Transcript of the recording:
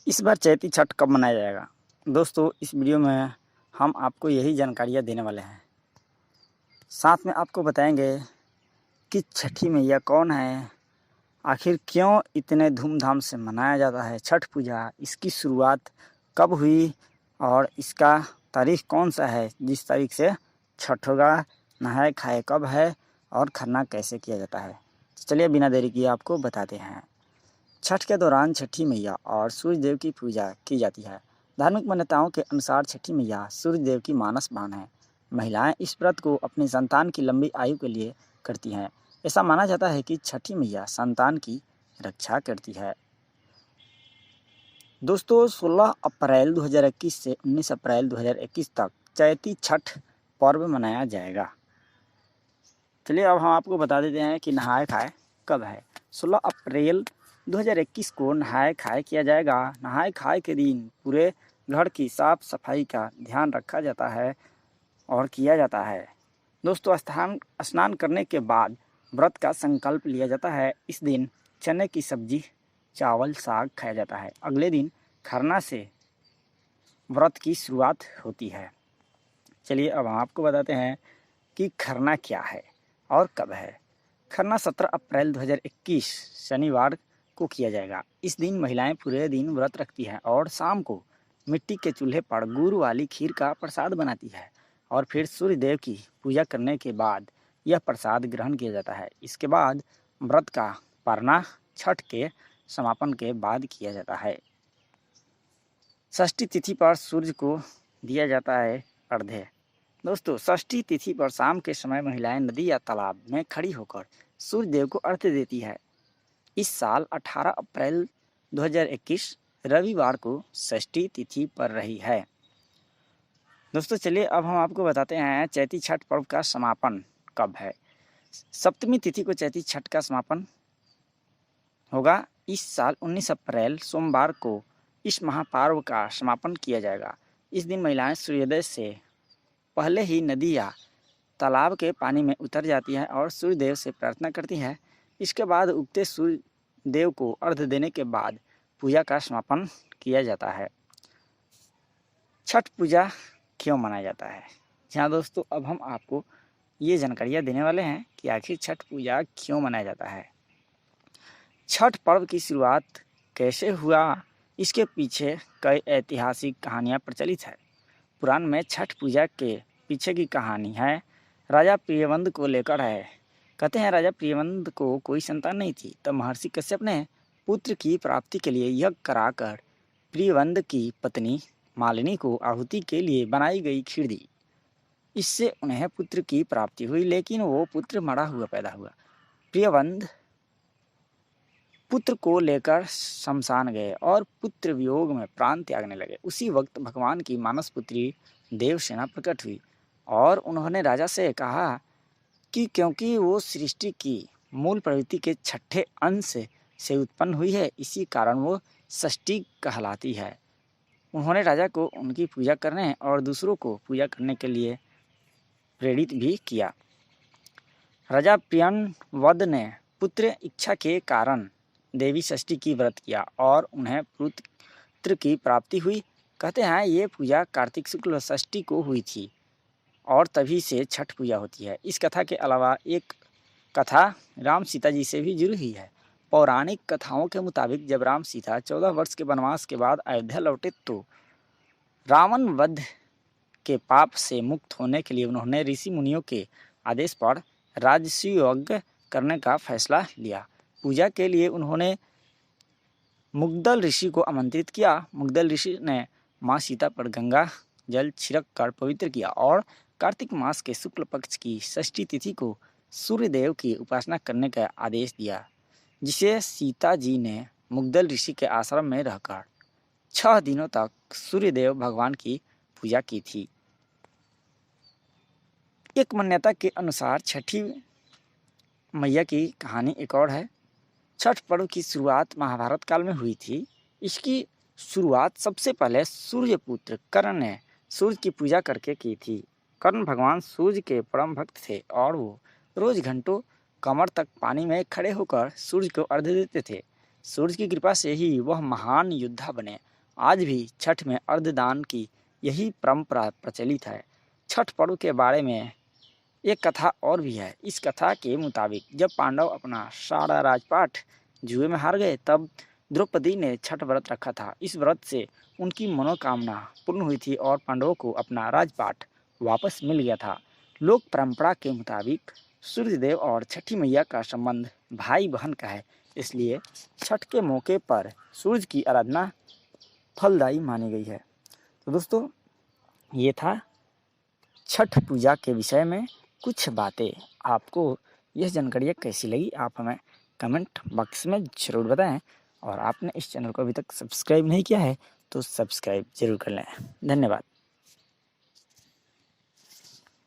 इस बार चैती छठ कब मनाया जाएगा? दोस्तों, इस वीडियो में हम आपको यही जानकारियाँ देने वाले हैं। साथ में आपको बताएंगे कि छठी मैया कौन है, आखिर क्यों इतने धूमधाम से मनाया जाता है छठ पूजा, इसकी शुरुआत कब हुई और इसका तारीख कौन सा है जिस तारीख से छठ होगा, नहाए खाए कब है और खरना कैसे किया जाता है। चलिए बिना देरी किए आपको बताते हैं। छठ के दौरान छठी मैया और सूर्य देव की पूजा की जाती है। धार्मिक मान्यताओं के अनुसार छठी मैया सूर्य देव की मानस बान है। महिलाएं इस व्रत को अपनी संतान की लंबी आयु के लिए करती हैं। ऐसा माना जाता है कि छठी मैया संतान की रक्षा करती है। दोस्तों, 16 अप्रैल 2021 से 19 अप्रैल 2021 तक चैती छठ पर्व मनाया जाएगा। चलिए अब हम आपको बता देते हैं कि नहाए खाए कब है। 16 अप्रैल 2021 को नहाए खाए किया जाएगा। नहाए खाए के दिन पूरे घर की साफ सफाई का ध्यान रखा जाता है और किया जाता है। दोस्तों, स्नान करने के बाद व्रत का संकल्प लिया जाता है। इस दिन चने की सब्जी, चावल, साग खाया जाता है। अगले दिन खरना से व्रत की शुरुआत होती है। चलिए अब हम आपको बताते हैं कि खरना क्या है और कब है। खरना 17 अप्रैल 2021 शनिवार को किया जाएगा। इस दिन महिलाएं पूरे दिन व्रत रखती हैं और शाम को मिट्टी के चूल्हे पर गुड़ वाली खीर का प्रसाद बनाती है और फिर सूर्य देव की पूजा करने के बाद यह प्रसाद ग्रहण किया जाता है। इसके बाद व्रत का पारना छठ के समापन के बाद किया जाता है। षष्ठी तिथि पर सूर्य को दिया जाता है अर्घ्य। दोस्तों, षष्ठी तिथि पर शाम के समय महिलाएं नदी या तालाब में खड़ी होकर सूर्य देव को अर्घ्य देती है। इस साल 18 अप्रैल 2021 रविवार को षष्ठी तिथि पर रही है। दोस्तों, चलिए अब हम आपको बताते हैं चैती छठ पर्व का समापन कब है। सप्तमी तिथि को चैती छठ का समापन होगा। इस साल 19 अप्रैल सोमवार को इस महापर्व का समापन किया जाएगा। इस दिन महिलाएं सूर्योदय से पहले ही नदी या तालाब के पानी में उतर जाती है और सूर्य देव से प्रार्थना करती है। इसके बाद उगते सूर्य देव को अर्घ्य देने के बाद पूजा का समापन किया जाता है। छठ पूजा क्यों मनाया जाता है? जहाँ दोस्तों, अब हम आपको ये जानकारियाँ देने वाले हैं कि आखिर छठ पूजा क्यों मनाया जाता है। छठ पर्व की शुरुआत कैसे हुआ, इसके पीछे कई ऐतिहासिक कहानियाँ प्रचलित है। पुराण में छठ पूजा के पीछे की कहानी है राजा प्रियवंद को लेकर है। कहते हैं राजा प्रियवंद को कोई संतान नहीं थी, तब महर्षि कश्यप ने पुत्र की प्राप्ति के लिए यज्ञ कराकर प्रियवंद की पत्नी मालिनी को आहुति के लिए बनाई गई खीर दी। इससे उन्हें पुत्र की प्राप्ति हुई, लेकिन वो पुत्र मरा हुआ पैदा हुआ। प्रियवंद पुत्र को लेकर शमशान गए और पुत्र वियोग में प्राण त्यागने लगे। उसी वक्त भगवान की मानस पुत्री देवसेना प्रकट हुई और उन्होंने राजा से कहा कि क्योंकि वो सृष्टि की मूल प्रवृत्ति के छठे अंश से उत्पन्न हुई है, इसी कारण वो षष्ठी कहलाती है। उन्होंने राजा को उनकी पूजा करने और दूसरों को पूजा करने के लिए प्रेरित भी किया। राजा प्रियंवद ने पुत्र इच्छा के कारण देवी षष्ठी की व्रत किया और उन्हें पुत्र की प्राप्ति हुई। कहते हैं ये पूजा कार्तिक शुक्ल षष्ठी को हुई थी और तभी से छठ पूजा होती है। इस कथा के अलावा एक कथा राम सीता जी से भी जुड़ी हुई है। पौराणिक कथाओं के मुताबिक जब राम सीता 14 वर्ष के वनवास के बाद अयोध्या लौटे तो रावण वध के पाप से मुक्त होने के लिए उन्होंने ऋषि मुनियों के आदेश पर राजसूय यज्ञ करने का फैसला लिया। पूजा के लिए उन्होंने मुग्दल ऋषि को आमंत्रित किया। मुग्दल ऋषि ने माँ सीता पर गंगा जल छिड़क कर पवित्र किया और कार्तिक मास के शुक्ल पक्ष की षष्ठी तिथि को सूर्य देव की उपासना करने का आदेश दिया, जिसे सीता जी ने मुग्दल ऋषि के आश्रम में रहकर 6 दिनों तक सूर्य देव भगवान की पूजा की थी। एक मान्यता के अनुसार छठी मैया की कहानी एक और है। छठ पर्व की शुरुआत महाभारत काल में हुई थी। इसकी शुरुआत सबसे पहले सूर्यपुत्र कर्ण ने सूर्य की पूजा करके की थी। कर्ण भगवान सूर्य के परम भक्त थे और वो रोज घंटों कमर तक पानी में खड़े होकर सूर्य को अर्घ्य देते थे। सूर्य की कृपा से ही वह महान योद्धा बने आज भी छठ में अर्धदान की यही परंपरा प्रचलित है। छठ पर्व के बारे में एक कथा और भी है। इस कथा के मुताबिक जब पांडव अपना सारा राजपाट जुए में हार गए, तब द्रौपदी ने छठ व्रत रखा था। इस व्रत से उनकी मनोकामना पूर्ण हुई थी और पांडवों को अपना राजपाट वापस मिल गया था। लोक परंपरा के मुताबिक सूर्यदेव और छठी मैया का संबंध भाई बहन का है, इसलिए छठ के मौके पर सूर्य की आराधना फलदायी मानी गई है। तो दोस्तों, ये था छठ पूजा के विषय में कुछ बातें। आपको यह जानकारियाँ कैसी लगी, आप हमें कमेंट बॉक्स में ज़रूर बताएं। और आपने इस चैनल को अभी तक सब्सक्राइब नहीं किया है तो सब्सक्राइब ज़रूर कर लें। धन्यवाद।